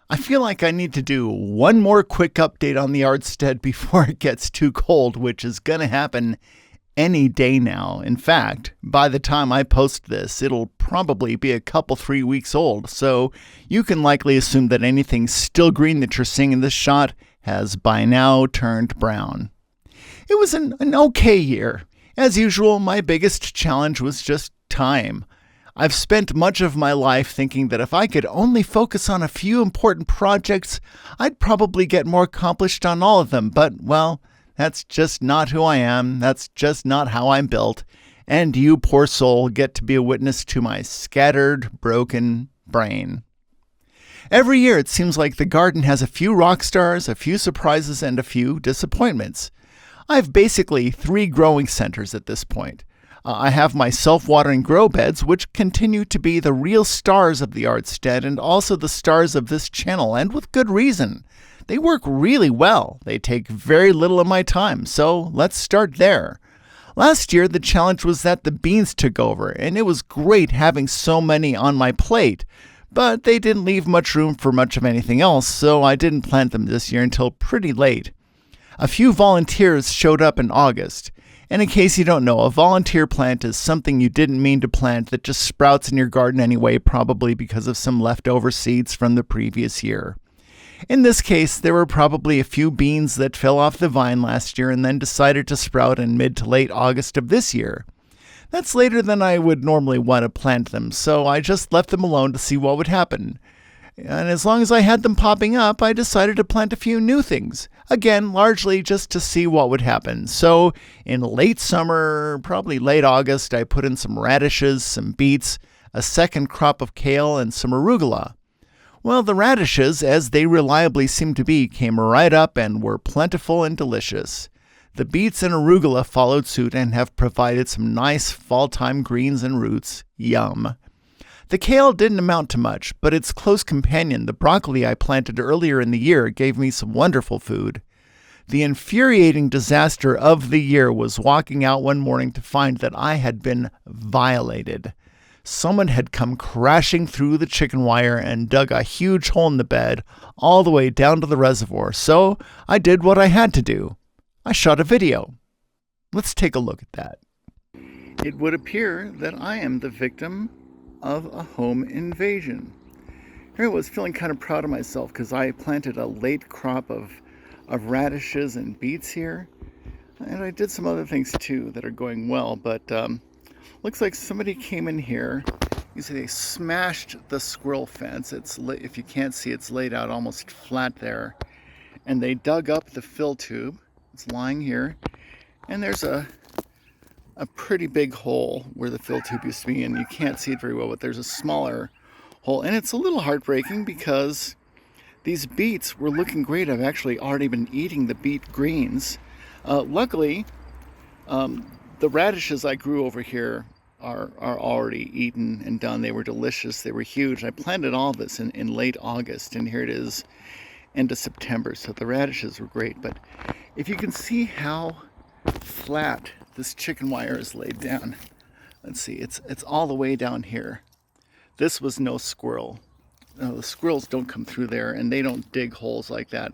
I feel like I need to do one more quick update on the Yard-Stead before it gets too cold, which is going to happen any day now. In fact, by the time I post this, it'll probably be a couple 3 weeks old, so you can likely assume that anything still green that you're seeing in this shot has by now turned brown. It was an okay year. As usual, my biggest challenge was just time. I've spent much of my life thinking that if I could only focus on a few important projects, I'd probably get more accomplished on all of them. But, well, that's just not who I am. That's just not how I'm built. And you, poor soul, get to be a witness to my scattered, broken brain. Every year it seems like the garden has a few rock stars, a few surprises, and a few disappointments. I've basically 3 growing centers at this point. I have my self-watering grow beds, which continue to be the real stars of the Yard-Stead and also the stars of this channel, and with good reason. They work really well. They take very little of my time, so let's start there. Last year, the challenge was that the beans took over, and it was great having so many on my plate. But they didn't leave much room for much of anything else, so I didn't plant them this year until pretty late. A few volunteers showed up in August. And in case you don't know, a volunteer plant is something you didn't mean to plant that just sprouts in your garden anyway, probably because of some leftover seeds from the previous year. In this case, there were probably a few beans that fell off the vine last year and then decided to sprout in mid to late August of this year. That's later than I would normally want to plant them, so I just left them alone to see what would happen. And as long as I had them popping up, I decided to plant a few new things. Again, largely just to see what would happen. So in late summer, probably late August, I put in some radishes, some beets, a second crop of kale, and some arugula. Well, the radishes, as they reliably seem to be, came right up and were plentiful and delicious. The beets and arugula followed suit and have provided some nice fall-time greens and roots. Yum. The kale didn't amount to much, but its close companion, the broccoli I planted earlier in the year, gave me some wonderful food. The infuriating disaster of the year was walking out one morning to find that I had been violated. Someone had come crashing through the chicken wire and dug a huge hole in the bed all the way down to the reservoir, so I did what I had to do. I shot a video. Let's take a look at that. It would appear that I am the victim of a home invasion. Here I was feeling kind of proud of myself because I planted a late crop of radishes and beets here. And I did some other things too that are going well, but looks like somebody came in here. You see they smashed the squirrel fence. If you can't see, it's laid out almost flat there. And they dug up the fill tube. It's lying here. And there's a pretty big hole where the fill tube used to be, and you can't see it very well, but there's a smaller hole. And it's a little heartbreaking because these beets were looking great. I've actually already been eating the beet greens. Luckily, the radishes I grew over here are already eaten and done. They were delicious. They were huge. I planted all this in late August, and here it is end of September. So the radishes were great. But if you can see how flat this chicken wire is laid down, let's see, it's all the way down here. This was no squirrel. The squirrels don't come through there, and they don't dig holes like that.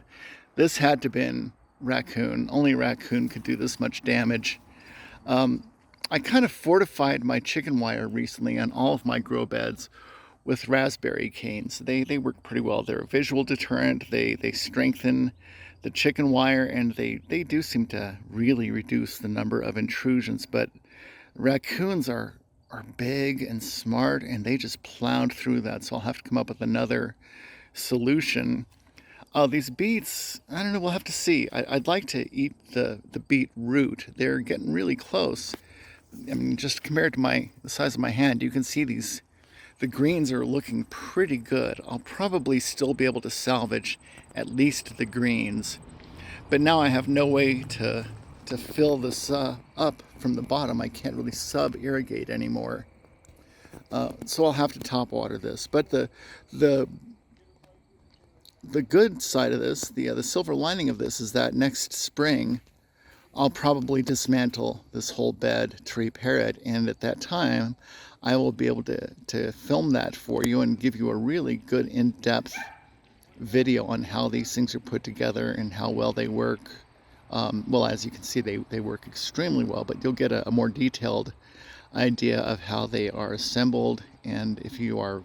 This had to have been raccoon. Only raccoon could do this much damage. I kind of fortified my chicken wire recently on all of my grow beds with raspberry canes. They work pretty well. They're a visual deterrent. They strengthen the chicken wire, and they do seem to really reduce the number of intrusions. But raccoons are big and smart, and they just plowed through that, so I'll have to come up with another solution. These beets, I don't know, we'll have to see. I'd like to eat the beet root. They're getting really close. I mean, just compared to the size of my hand, you can see the greens are looking pretty good. I'll probably still be able to salvage at least the greens. But now I have no way to fill this up from the bottom. I can't really sub-irrigate anymore. So I'll have to top water this. But the good side of this, the silver lining of this, is that next spring I'll probably dismantle this whole bed to repair it, and at that time I will be able to film that for you and give you a really good in-depth video on how these things are put together and how well they work. Well, as you can see, they work extremely well, but you'll get a more detailed idea of how they are assembled. And if you are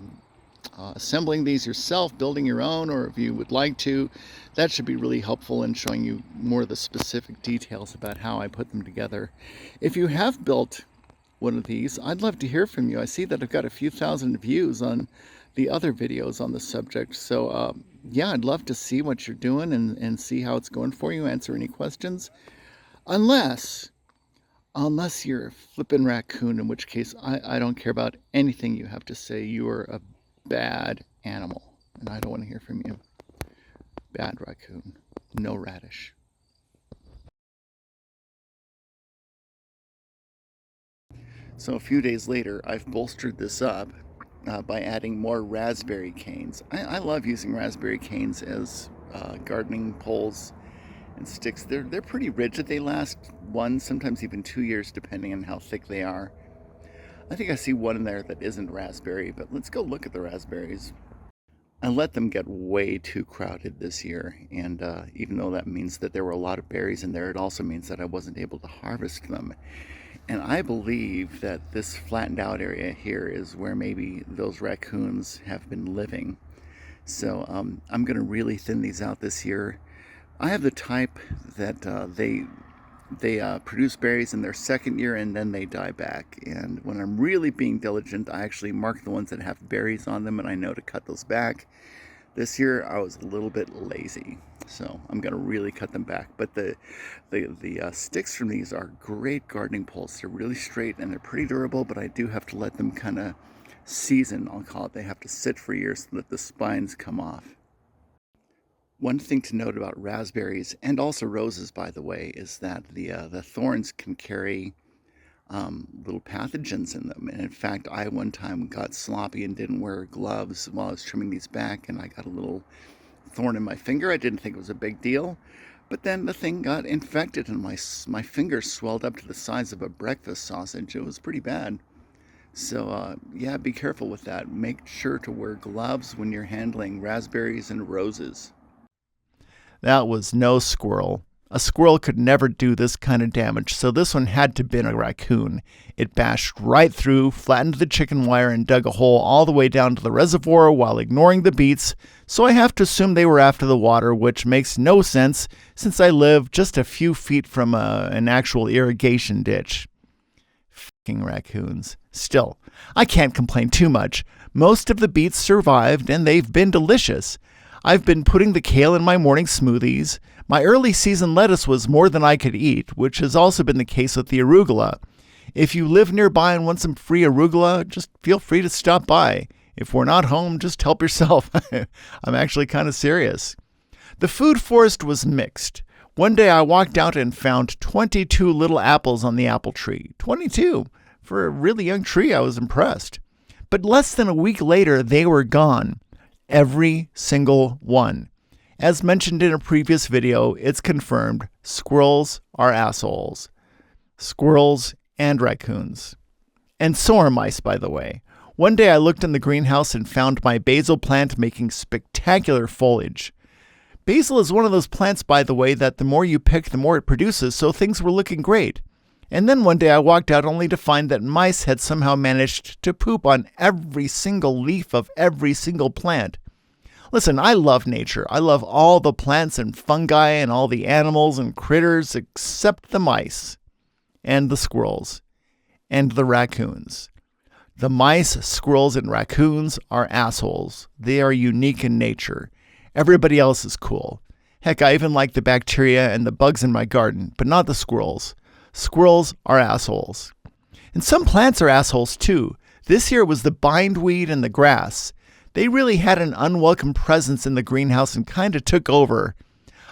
assembling these yourself, building your own, or if you would like to, that should be really helpful in showing you more of the specific details about how I put them together. If you have built one of these, I'd love to hear from you. I see that I've got a few thousand views on the other videos on the subject. So yeah, I'd love to see what you're doing and see how it's going for you, answer any questions. Unless you're a flippin' raccoon, in which case I don't care about anything you have to say. You are a bad animal, and I don't want to hear from you. Bad raccoon, no radish. So a few days later, I've bolstered this up by adding more raspberry canes. I love using raspberry canes as gardening poles and sticks. They're pretty rigid. They last 1, sometimes even 2 years, depending on how thick they are. I think I see one in there that isn't raspberry, but let's go look at the raspberries. I let them get way too crowded this year, and even though that means that there were a lot of berries in there, it also means that I wasn't able to harvest them. And I believe that this flattened out area here is where maybe those raccoons have been living. So I'm going to really thin these out this year. I have the type that they produce berries in their second year and then they die back. And when I'm really being diligent, I actually mark the ones that have berries on them and I know to cut those back. This year I was a little bit lazy, so I'm going to really cut them back. But the sticks from these are great gardening poles. They're really straight and they're pretty durable, but I do have to let them kind of season, I'll call it. They have to sit for years so that the spines come off. One thing to note about raspberries, and also roses by the way, is that the thorns can carry little pathogens in them. And in fact, I one time got sloppy and didn't wear gloves while I was trimming these back, and I got a little thorn in my finger. I didn't think it was a big deal, but then the thing got infected and my finger swelled up to the size of a breakfast sausage. It was pretty bad. So yeah, be careful with that. Make sure to wear gloves when you're handling raspberries and roses. That was no squirrel. A squirrel could never do this kind of damage, so this one had to have been a raccoon. It bashed right through, flattened the chicken wire, and dug a hole all the way down to the reservoir while ignoring the beets, so I have to assume they were after the water, which makes no sense since I live just a few feet from an actual irrigation ditch. F***ing raccoons. Still, I can't complain too much. Most of the beets survived, and they've been delicious. I've been putting the kale in my morning smoothies. My early season lettuce was more than I could eat, which has also been the case with the arugula. If you live nearby and want some free arugula, just feel free to stop by. If we're not home, just help yourself. I'm actually kind of serious. The food forest was mixed. One day I walked out and found 22 little apples on the apple tree. 22! For a really young tree, I was impressed. But less than a week later, they were gone. Every single one. As mentioned in a previous video, it's confirmed squirrels are assholes. Squirrels and raccoons. And so are mice, by the way. One day I looked in the greenhouse and found my basil plant making spectacular foliage. Basil is one of those plants, by the way, that the more you pick, the more it produces, so things were looking great. And then one day I walked out only to find that mice had somehow managed to poop on every single leaf of every single plant. Listen, I love nature. I love all the plants and fungi and all the animals and critters except the mice and the squirrels and the raccoons. The mice, squirrels, and raccoons are assholes. They are unique in nature. Everybody else is cool. Heck, I even like the bacteria and the bugs in my garden, but not the squirrels. Squirrels are assholes. And some plants are assholes too. This year it was the bindweed and the grass. They really had an unwelcome presence in the greenhouse and kind of took over.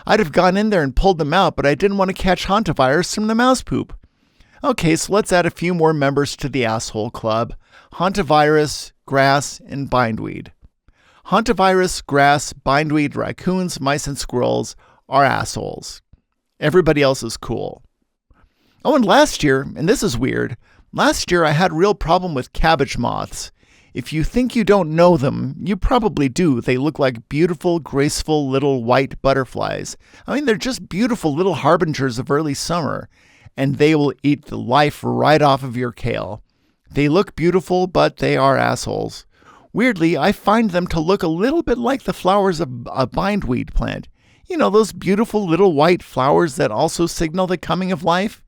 I'd have gone in there and pulled them out, but I didn't want to catch hantavirus from the mouse poop. Okay, so let's add a few more members to the asshole club. Hantavirus, grass, and bindweed. Hantavirus, grass, bindweed, raccoons, mice, and squirrels are assholes. Everybody else is cool. Oh, and last year, and this is weird, last year I had a real problem with cabbage moths. If you think you don't know them, you probably do. They look like beautiful, graceful little white butterflies. I mean, they're just beautiful little harbingers of early summer, and they will eat the life right off of your kale. They look beautiful, but they are assholes. Weirdly, I find them to look a little bit like the flowers of a bindweed plant. You know, those beautiful little white flowers that also signal the coming of life?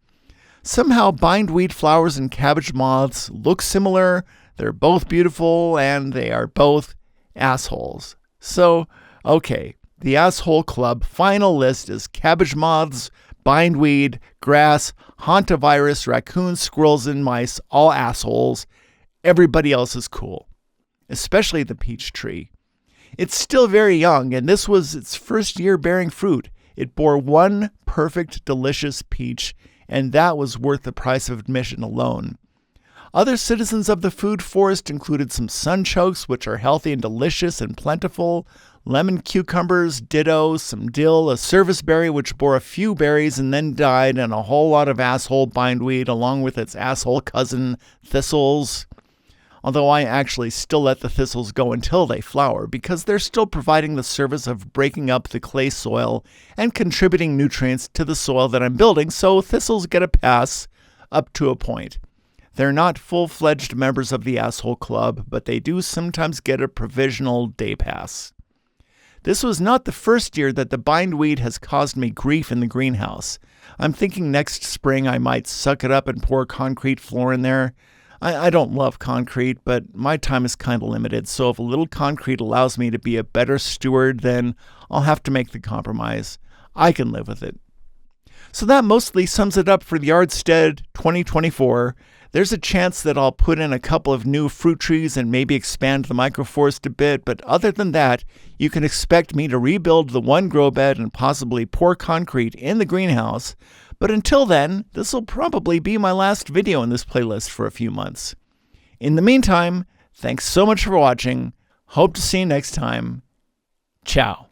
Somehow bindweed flowers and cabbage moths look similar, they're both beautiful, and they are both assholes. So, okay, the Asshole Club final list is cabbage moths, bindweed, grass, hantavirus, raccoons, squirrels, and mice, all assholes. Everybody else is cool, especially the peach tree. It's still very young, and this was its first year bearing fruit. It bore one perfect, delicious peach, and that was worth the price of admission alone. Other citizens of the food forest included some sunchokes, which are healthy and delicious and plentiful, lemon cucumbers, ditto, some dill, a serviceberry which bore a few berries and then died, and a whole lot of asshole bindweed along with its asshole cousin, thistles. Although I actually still let the thistles go until they flower, because they're still providing the service of breaking up the clay soil and contributing nutrients to the soil that I'm building, so thistles get a pass up to a point. They're not full-fledged members of the Asshole Club, but they do sometimes get a provisional day pass. This was not the first year that the bindweed has caused me grief in the greenhouse. I'm thinking next spring I might suck it up and pour concrete floor in there. I don't love concrete, but my time is kind of limited, so if a little concrete allows me to be a better steward, then I'll have to make the compromise. I can live with it. So that mostly sums it up for the Yard-Stead 2024. There's a chance that I'll put in a couple of new fruit trees and maybe expand the microforest a bit, but other than that, you can expect me to rebuild the one grow bed and possibly pour concrete in the greenhouse. But until then, this will probably be my last video in this playlist for a few months. In the meantime, thanks so much for watching. Hope to see you next time. Ciao.